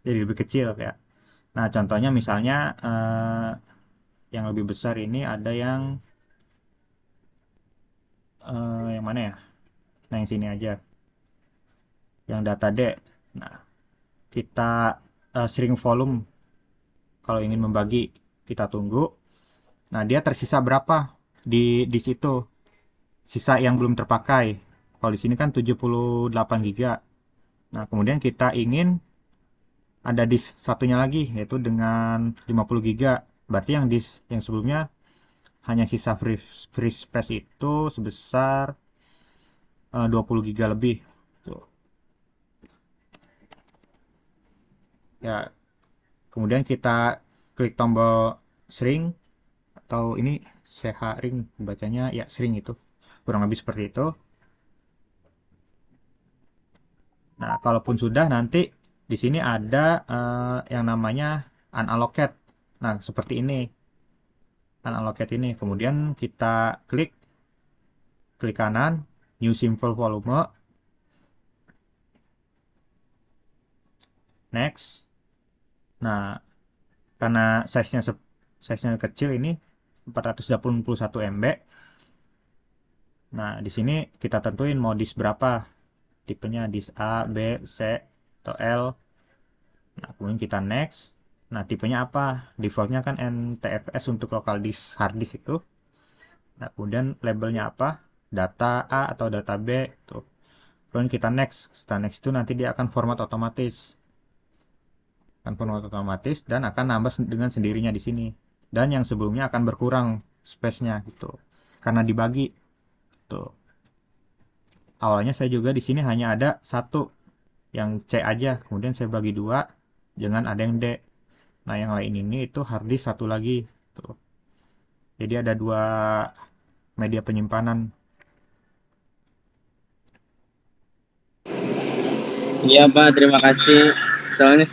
jadi lebih kecil ya. Nah, contohnya misalnya yang lebih besar ini ada yang yang mana ya? Nah, yang sini aja, yang data D. Nah, kita shrink volume kalau ingin membagi, kita tunggu. Nah, dia tersisa berapa di situ? Sisa yang belum terpakai. Kalau di sini kan 78 giga. Nah, kemudian kita ingin ada disk satunya lagi, yaitu dengan 50 giga. Berarti yang disk yang sebelumnya hanya sisa free space itu sebesar 20 giga lebih. Tuh. Ya, kemudian kita klik tombol shrink, atau ini ch ring bacanya, ya shrink itu. Kurang lebih seperti itu. Nah, kalaupun sudah, nanti di sini ada yang namanya unallocate. Nah, seperti ini. Unallocate ini. Kemudian kita klik kanan, new simple volume, next. Nah, karena size-nya kecil ini 481 MB. Nah, di sini kita tentuin mau disk berapa. Tipenya disk A, B, C, atau L. Nah, kemudian kita next. Nah, tipenya apa? Defaultnya kan NTFS untuk local disk hard disk itu. Nah, kemudian labelnya apa? Data A atau data B. Tuh. Kemudian kita next. Setelah next itu nanti dia akan format otomatis. Dan akan nambah dengan sendirinya di sini. Dan yang sebelumnya akan berkurang space-nya gitu. Karena dibagi. Tuh. Awalnya saya juga di sini hanya ada satu yang C aja, kemudian saya bagi dua, jangan ada yang D. Nah, yang lain ini itu harddisk satu lagi. Tuh. Jadi ada dua media penyimpanan. Iya Pak, terima kasih. Soalnya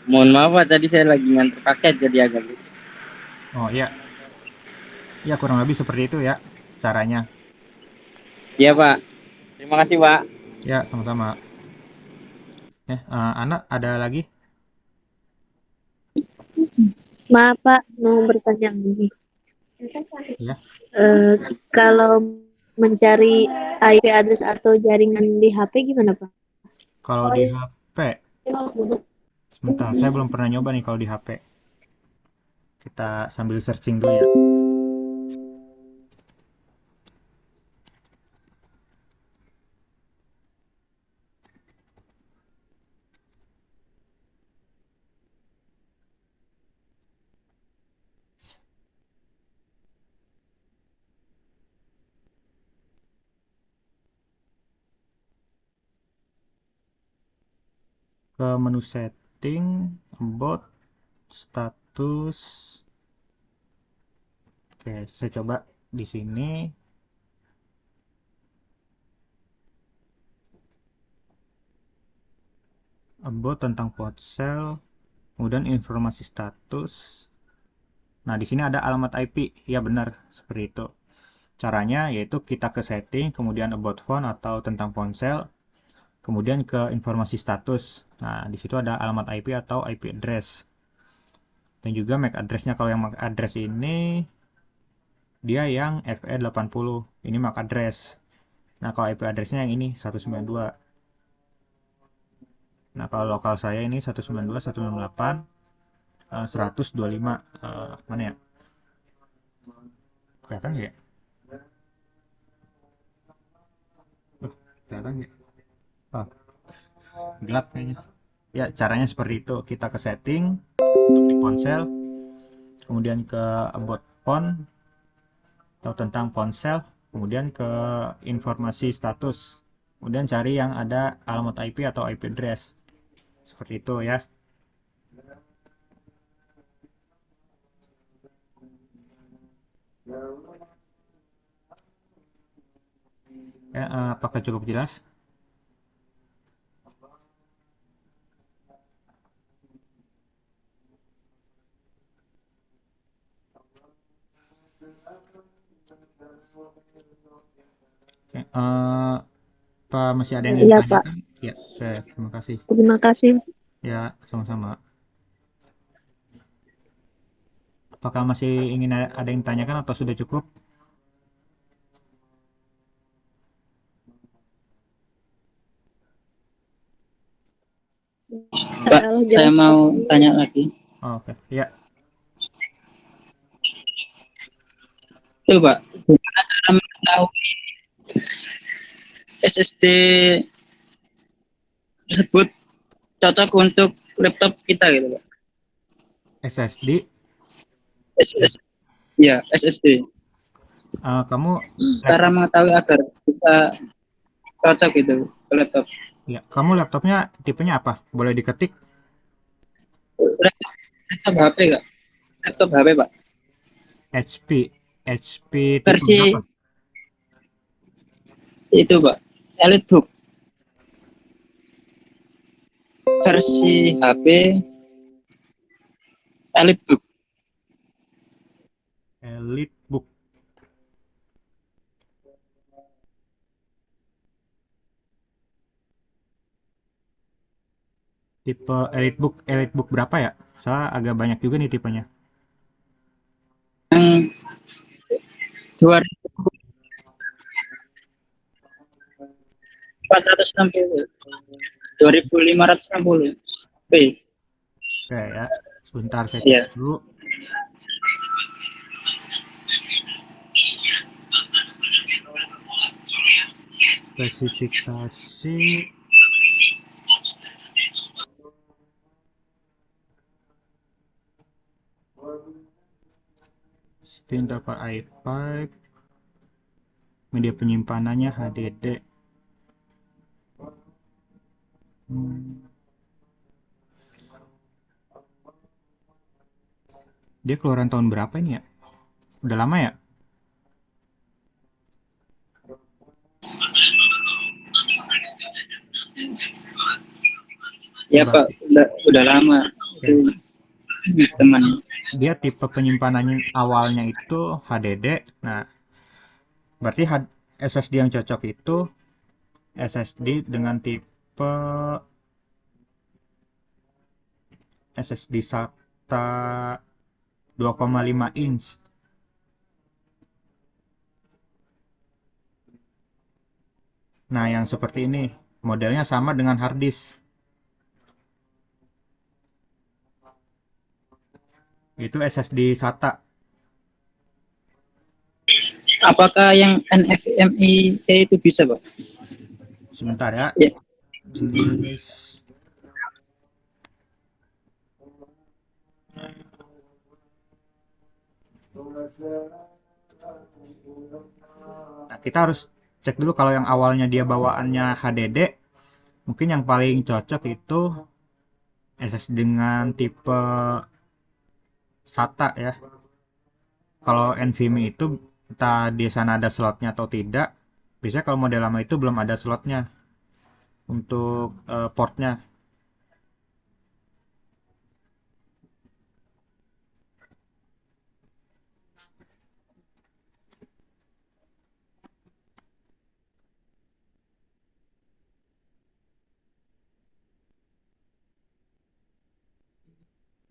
mohon maaf Pak, tadi saya lagi ngantar paket jadi agak berisik. Oh iya, ya kurang lebih seperti itu ya caranya. Iya Pak, terima kasih Pak. Ya, sama-sama. Anak ada lagi? Maaf Pak, mau bertanya lagi. Iya. Kalau mencari IP address atau jaringan di HP gimana Pak? Kalau di HP, sebentar, saya belum pernah nyoba nih kalau di HP. Kita sambil searching dulu ya. Ke menu setting, about, status. Oke, saya coba di sini. About tentang ponsel, kemudian informasi status. Nah, di sini ada alamat IP. Ya benar, seperti itu. Caranya yaitu kita ke setting, kemudian about phone atau tentang ponsel, kemudian ke informasi status. Nah, di situ ada alamat IP atau IP address. Dan juga MAC address-nya. Kalau yang MAC address ini dia yang FE80. Ini MAC address. Nah, kalau IP address-nya yang ini 192. Nah, kalau lokal saya ini 192.168.125. Mana ya? Kelihatan nggak ya? Kelihatan nggak? Oh, gelap kayaknya. Ya, caranya seperti itu. Kita ke setting untuk di ponsel, kemudian ke about phone atau tentang ponsel, kemudian ke informasi status, kemudian cari yang ada alamat IP atau IP address. Seperti itu ya. Ya, apakah cukup jelas? Oke, apa masih ada yang ingin Iya Pak, ditanyakan? Ya, oke, terima kasih. terima kasih. Ya, sama-sama. Apakah masih ingin ada yang ditanyakan atau sudah cukup? Halo, saya jelas, mau Pak. tanya lagi. Oh, oke. Ya, Itu Pak, gimana cara mengetahui SSD tersebut cocok untuk laptop kita gitu Pak? SSD. SS, ya SSD. Kamu Cara laptop, mengetahui agar kita cocok gitu ke laptop. ya, kamu laptopnya tipenya apa? Boleh diketik? Laptop HP nggak? Laptop HP Pak. HP. HP tipe Versi berapa? itu Pak. EliteBook. Versi HP EliteBook. EliteBook. Tipe EliteBook. EliteBook berapa ya? Soalnya agak banyak juga nih tipenya. Yang 2460, 2560 P. Oke ya. Sebentar saya cek Iya. dulu. Spesifikasi. Pintar Pak i5. Media penyimpanannya HDD. Dia keluaran tahun berapa ini ya? Udah lama ya? Ya Coba. Pak, udah lama itu teman. Dia tipe penyimpanannya awalnya itu HDD. Nah, berarti SSD yang cocok itu SSD dengan tipe SSD SATA 2,5 inch. Nah, yang seperti ini modelnya sama dengan hard disk. Itu SSD SATA. Apakah yang NVMe itu bisa Pak? Sebentar ya. Ya. Jenis. Nah, kita harus cek dulu kalau yang awalnya dia bawaannya HDD, mungkin yang paling cocok itu SSD dengan tipe SATA ya. Kalau NVMe itu entah di sana ada slotnya atau tidak. Biasanya kalau model lama itu belum ada slotnya untuk portnya.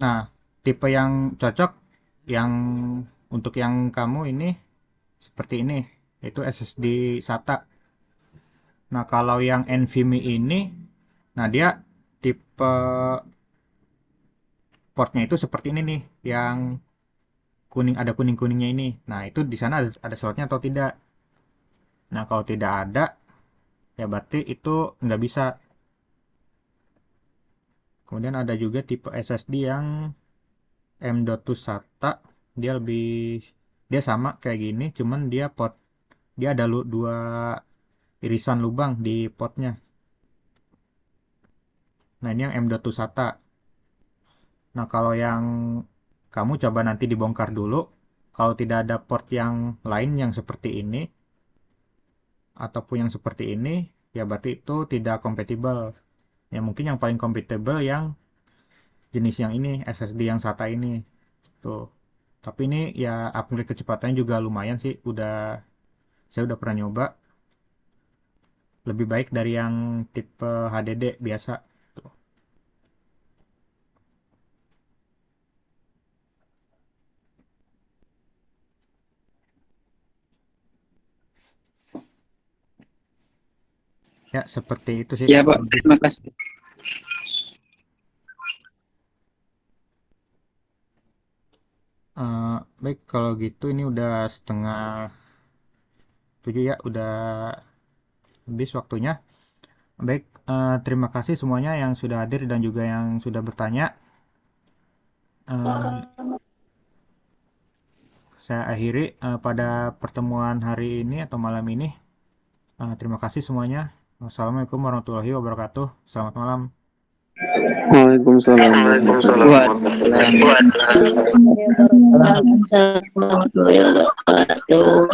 Nah, tipe yang cocok yang untuk yang kamu ini seperti ini, yaitu SSD SATA. Nah, kalau yang NVMe ini, nah dia tipe portnya itu seperti ini nih, yang kuning ada kuning-kuningnya ini. Nah, itu di sana ada slotnya atau tidak. Nah, kalau tidak ada, ya berarti itu nggak bisa. Kemudian ada juga tipe SSD yang M.2 SATA. Dia sama kayak gini, cuman dia ada dua irisan lubang di portnya. Nah, ini yang M.2 SATA. Nah, kalau yang kamu coba nanti dibongkar dulu. Kalau tidak ada port yang lain yang seperti ini, ataupun yang seperti ini, ya berarti itu tidak kompatibel. Ya mungkin yang paling kompatibel yang jenis yang ini, SSD yang SATA ini. Tuh. Tapi ini ya upgrade kecepatannya juga lumayan sih. Saya udah pernah nyoba. Lebih baik dari yang tipe HDD biasa. Tuh. Ya seperti itu sih Ya kurang Pak, lebih. terima kasih. Baik, kalau gitu ini udah setengah 7 ya, udah habis waktunya. Baik, terima kasih semuanya yang sudah hadir dan juga yang sudah bertanya. Eh, saya akhiri pada pertemuan hari ini atau malam ini. Terima kasih semuanya. Wassalamualaikum warahmatullahi wabarakatuh. Selamat malam. Waalaikumsalam. Waalaikumsalam. Warahmatullahi wabarakatuh. Assalamualaikum warahmatullahi wabarakatuh.